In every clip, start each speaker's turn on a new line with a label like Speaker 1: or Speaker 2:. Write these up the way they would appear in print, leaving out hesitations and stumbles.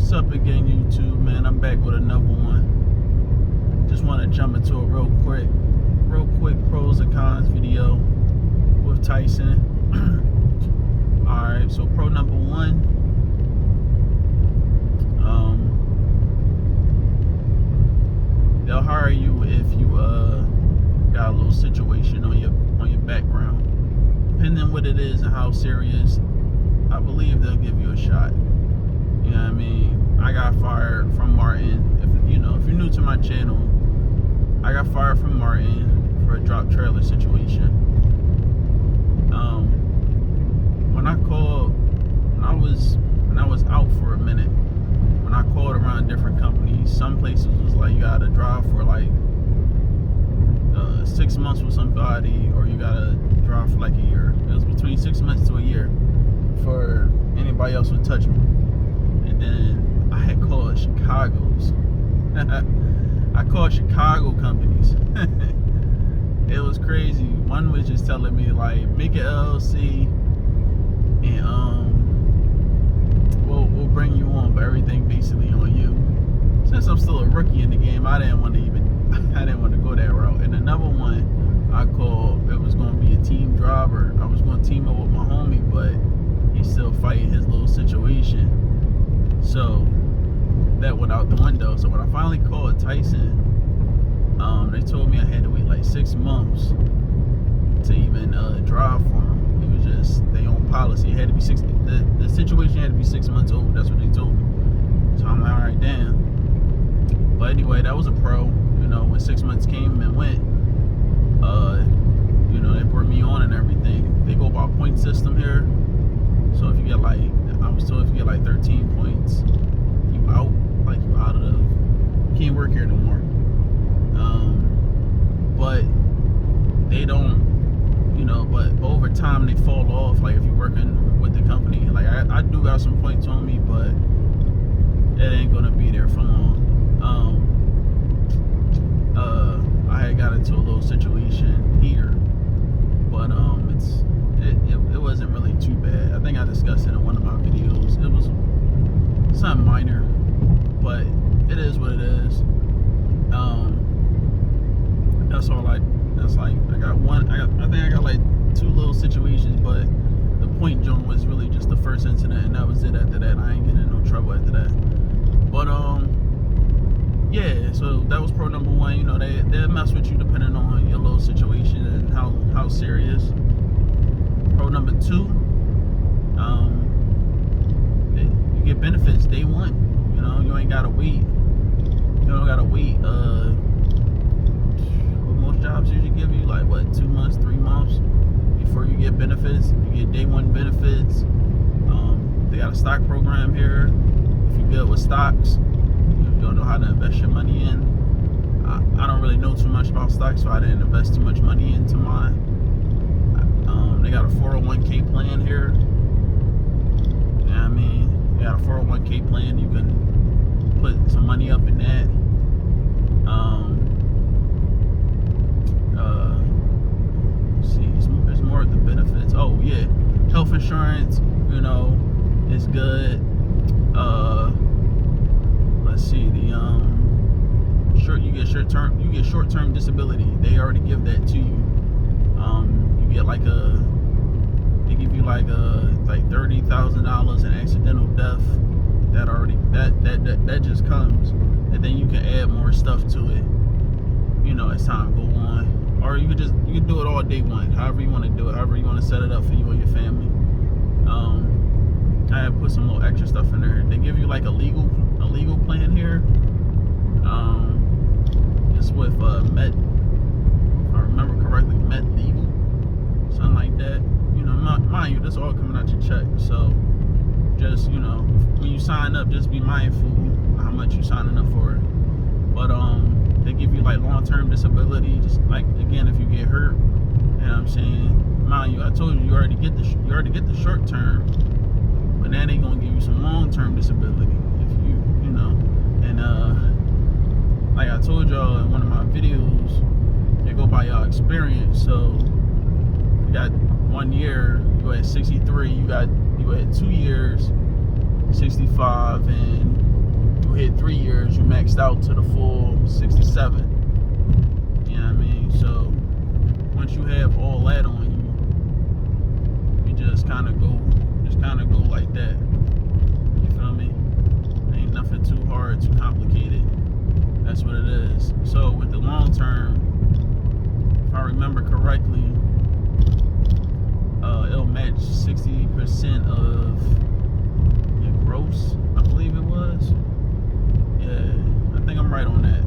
Speaker 1: What's up again, YouTube, man? I'm back with another one. Just want to jump into a real quick pros and cons video with Tyson. Alright, so pro number one, they'll hire you if you got a little situation on your background. Depending on what it is and how serious, I believe they'll give you a shot. You know what I mean? I got fired from Martin. If you're new to my channel, I got fired from Martin for a drop trailer situation. When I was out for a minute, when I called around different companies, some places was like you gotta drive for like 6 months with somebody, or you gotta drive for like a year. It was between 6 months to a year for anybody else would touch me. And then I had called Chicago's. I called Chicago companies. It was crazy. One was just telling me like, make an LLC and we'll bring you on, but everything basically on you. Since I'm still a rookie in the game, I didn't want to go that route. And another one I called, it was going to be a team driver. I was going to team up with my homie, but he's still fighting his little situation. So that went out the window. So when I finally called Tyson, they told me I had to wait like 6 months to even drive for them. It was just their own policy. It had to be the situation had to be 6 months old. That's what they told me. So I'm like, all right, damn. But anyway, that was a pro. When 6 months came and went, they brought me on and everything. They go by point system here. So if you get like, I was told if you get like 13 points, you out of the, you can't work here no more. But they don't, but over time they fall off. Like if you're working with the company, like I do got some points on me, but it ain't gonna be there for long. I had got into a little situation here, but it wasn't really too bad. I think I discussed it in one of my videos. It was something minor, but it is what it is. That's all. I got like 2 little situations, but the point joint was really just the first incident, and that was it. After that, I ain't getting in no trouble after that. But yeah. So that was pro number one. They'll mess with you depending on your little situation and how serious. Pro number two, you get benefits day one. You ain't gotta wait. You don't gotta wait. What most jobs usually give you, like what, 2 months, 3 months before you get benefits. You get day one benefits. They got a stock program here. If you're good with stocks, you don't know how to invest your money in. I don't really know too much about stocks, so I didn't invest too much money into mine. They got a 401k plan here. You know what I mean? They got a 401k plan. You can put some money up in that. Let's see, there's more of the benefits. Oh yeah, health insurance. It's good. Let's see, you get short-term disability. They already give that to you. You get they give you like $30,000 in accidental death. That just comes, and then you can add more stuff to it. As time go on, or you can do it all day one. However you want to do it, however you want to set it up for you and your family. I had put some little extra stuff in there. They give you like a legal plan here. It's with Met, if I remember correctly, Met Legal, something like that. Mind you, this all coming out your check. So just when you sign up, just be mindful how much you signing up for. But they give you like long-term disability. Just like, again, if you get hurt, I'm saying, mind you, I told you already get the short term, but now they gonna give you some long-term disability if you and like I told y'all in one of my videos, they go by y'all experience. So you got 1 year, you at 63. You had 2 years, 65, and hit 3 years, you maxed out to the full 67. You know what I mean? So once you have all that on you, you just kind of go like that. You feel me? Ain't nothing too hard, too complicated. That's what it is. So with the long term, if I remember correctly, it'll match 60% of your gross, I believe it was. Yeah, I think I'm right on that.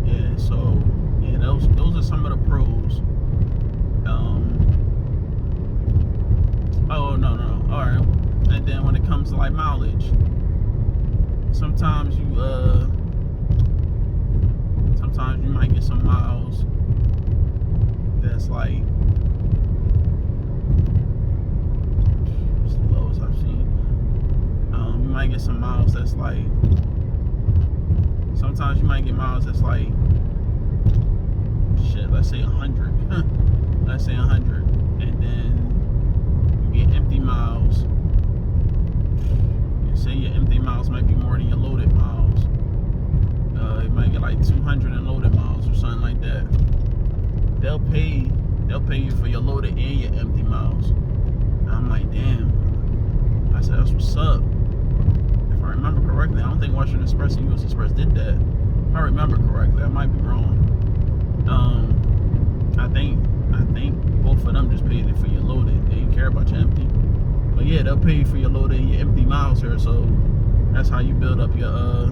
Speaker 1: Yeah, so yeah, those are some of the pros. Oh no, all right. And then when it comes to like mileage, sometimes you might get some miles that's like it's the lowest I've seen. You might get some miles that's like, sometimes you might get miles that's like, shit, let's say 100. Let's say 100, and then you get empty miles. Say your empty miles might be more than your loaded miles. You might get like 200 in loaded miles or something like that. They'll pay you for your loaded and your empty miles. And I'm like, damn. I said, that's what's up. If I remember correctly, I don't think Western Express and US Express did that. If I remember correctly, I might be wrong. I think both of them just paid it for your loaded. They didn't care about your empty. But yeah, they'll pay you for your loaded and your empty miles here. So that's how you build up your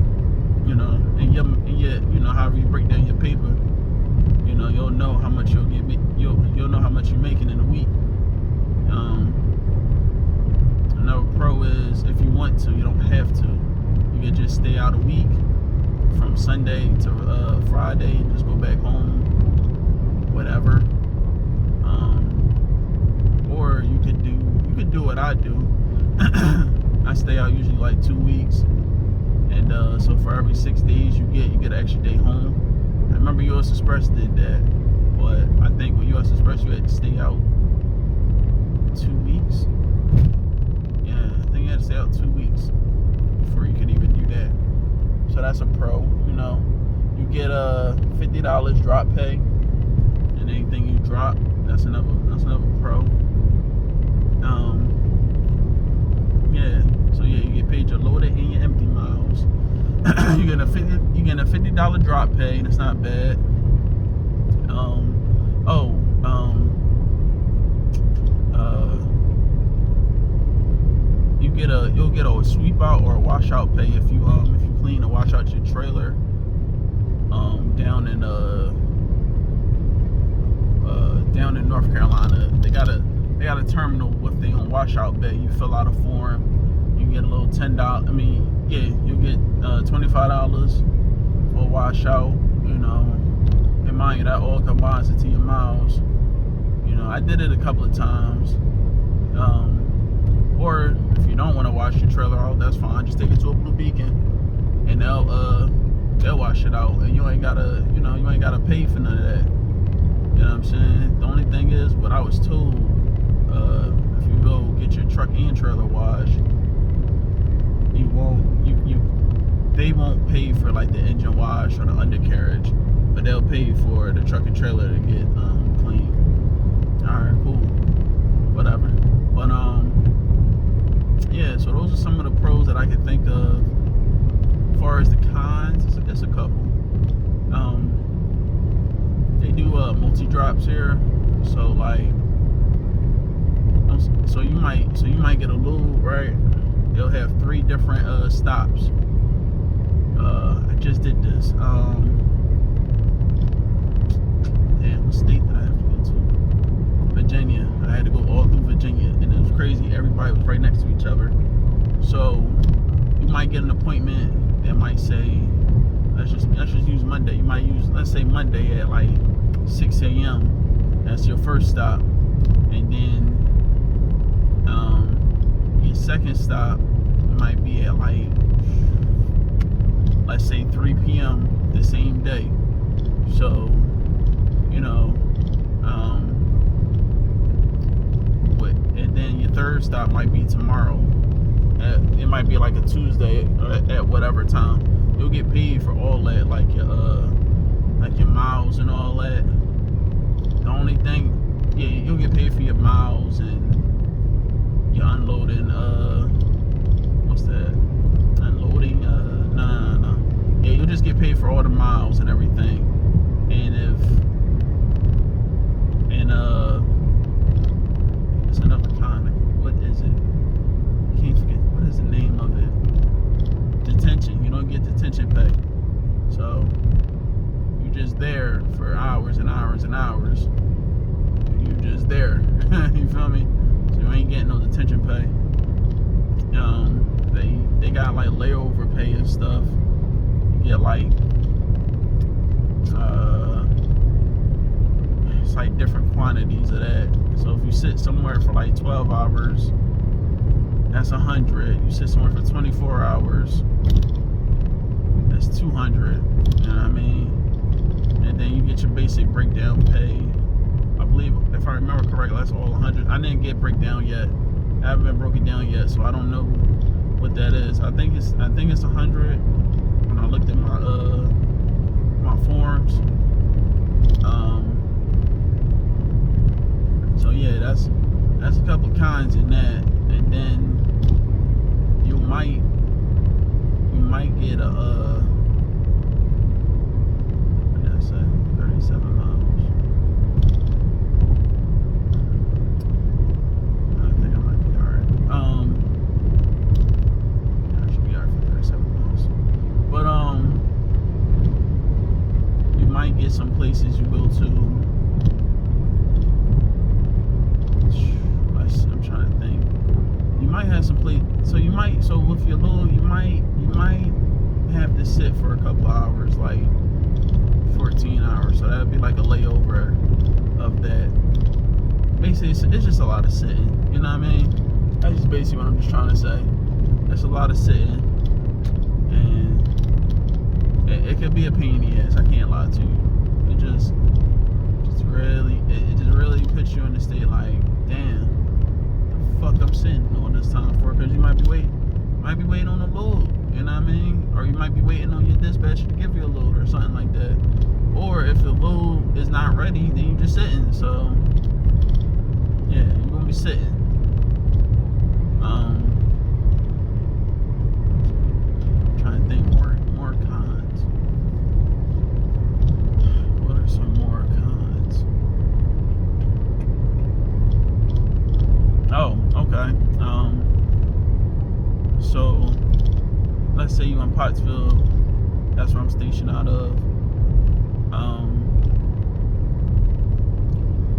Speaker 1: and your however you break down your paper. You'll know how much you'll know how much you're making in a week. Another pro is if you want to, you don't have to. You can just stay out a week from Sunday to Friday and just go back home, whatever. Or you could do what I do. I stay out usually like 2 weeks, and so for every 6 days you get an extra day home. I remember US Express did that, but I think with US Express you had to stay out 2 weeks. Yeah, I think you had to stay out 2 weeks before you could even do that. So that's a pro. You get a $50 drop pay, and anything you drop, that's another pro. Yeah. So yeah, you get paid your loaded and your empty miles. You get a $50 drop pay. That's not bad. You'll get a sweep out or a wash out pay if you clean or wash out your trailer down in North Carolina. They got a terminal with their own wash out bay. You fill out a form, you get a little $10. You get $25 for a wash out. And mind you, that all combines into your miles. I did it a couple of times. Or if you don't want to wash your trailer out, that's fine. Just take it to a Blue Beacon, and they'll wash it out, and you ain't gotta pay for none of that. You know what I'm saying? The only thing is, what I was told, if you go get your truck and trailer washed, they won't pay for like the engine wash or the undercarriage, but they'll pay for the truck and trailer to get clean. All right, cool, whatever. But yeah. So those are some of the pros that I can think of. As far as the cons, it's a couple. They do multi-drops here, so like, so you might get a lube, right? They'll have 3 different stops. I just did this. Damn, what state did I have to go to? Virginia. I had to go all through Virginia, and it was crazy. Everybody was right next to each other. So you might get an appointment that might say, let's just use Monday. You might let's say Monday at like 6 a.m. That's your first stop, and then your second stop might be at like, let's say 3 p.m. the same day. So and then your third stop might be tomorrow. it might be like a Tuesday at whatever time. You'll get paid for all that, like your miles and all that. The only thing, yeah, you'll get paid for your miles and your unloading. What's that? Unloading. No. Yeah, you'll just get paid for all the miles and everything. And it's another kind of, what is it? I can't forget, what is the name of it? Detention. You don't get detention pay. So you're just there for hours and hours and hours. You're just there. You feel me? So you ain't getting no detention pay. They got like layover pay and stuff. You get like it's like different quantities of that. So if you sit somewhere for like 12 hours, that's 100. You sit somewhere for 24 hours, that's 200. You know what I mean? And then you get your basic breakdown pay. I believe, if I remember correctly, that's all 100. I didn't get breakdown yet. I haven't been broken down yet, so I don't know what that is. I think it's 100. When I looked at my my forms. So yeah, that's a couple kinds in that, and then you might get a what did I say? 37 miles. I think I might be alright. I should be alright for 37 miles. But you might get some places you go to. I'm trying to think. You might have some place. So with your load, you might have to sit for a couple hours, like 14 hours. So that would be like a layover of that. Basically, it's just a lot of sitting. You know what I mean? That's just basically what I'm just trying to say. There's a lot of sitting, and it could be a pain in the ass. I can't lie to you. It just really puts you in the state like, damn, the fuck I'm sitting all this time for? Because you might be waiting on a load. You know what I mean? Or you might be waiting on your dispatcher to give you a load or something like that. Or if the load is not ready, then you're just sitting. So yeah, you're gonna be sitting. I'm trying to think more cons. What are some more cons? Oh, okay. So let's say you in Pottsville. That's where I'm stationed out of.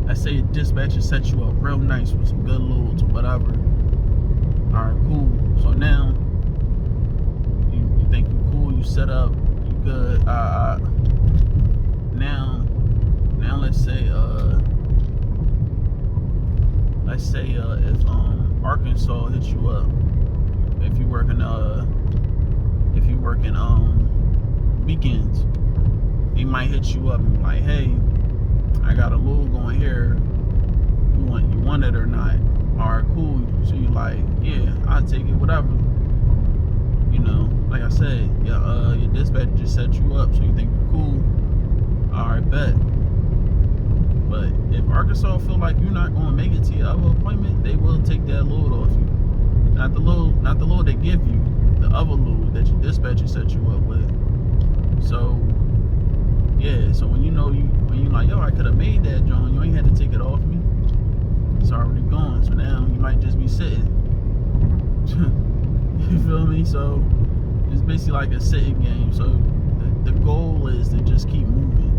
Speaker 1: Let's say your dispatcher set you up real nice with some good loads or whatever. Alright, cool. So now you think you cool, you set up, you good. Now let's say if Arkansas hits you up, if you working weekends, they might hit you up and be like, hey, I got a load going here. You want it or not? Alright, cool. So you like, yeah, I'll take it, whatever. You know, like I said, your dispatcher just set you up, so you think you're cool. Alright, bet. But if Arkansas feel like you're not gonna make it to your other appointment, they will take that load off you. Not the load they give you, the other load that your dispatcher set you up with. So yeah, so when you like, yo, I could have made that, John, you ain't had to take it off me. It's already gone. So now you might just be sitting. You feel me? So it's basically like a sitting game. So the goal is to just keep moving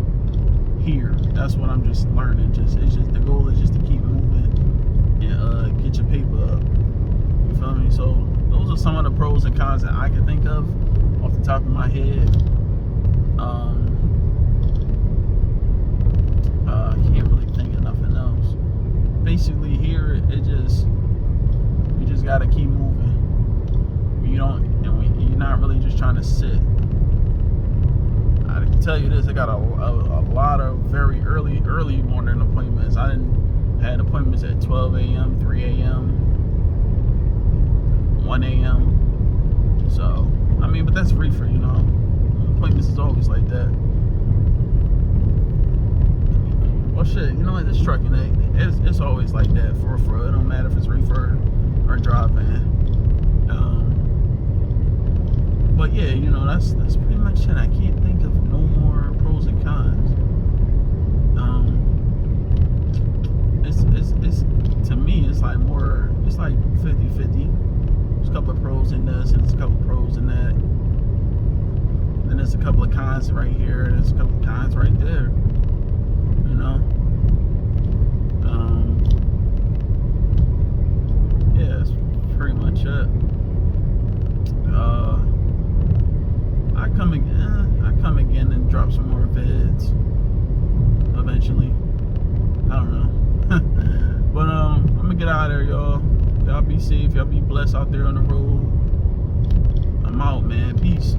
Speaker 1: here. That's what I'm just learning. The goal is just to keep moving and get your paper up. You feel me? So those are some of the pros and cons that I can think of off the top of my head. I can't really think of nothing else. Basically here, you just gotta keep moving. You're not really just trying to sit. I can tell you this, I got a lot of very early morning appointments. I had appointments at 12 a.m., 3 a.m., 1 1 a.m. So, I mean, but that's reefer, you know. Appointments is always like that. Well, shit, you know what? This trucking, it's always like that for real. It don't matter if it's reefer or driving. But yeah, you know, that's pretty much it. I can't think of no more pros and cons. It's to me, it's like 50-50. There's a couple of pros in this, and there's a couple of pros in that. Then there's a couple of cons right here, and there's a couple of cons right there. You know? Yeah, that's pretty much it. I come again and drop some more vids eventually. I don't know. But I'm gonna get out of there, y'all. Y'all be safe, y'all be blessed out there on the road. I'm out, man. Peace.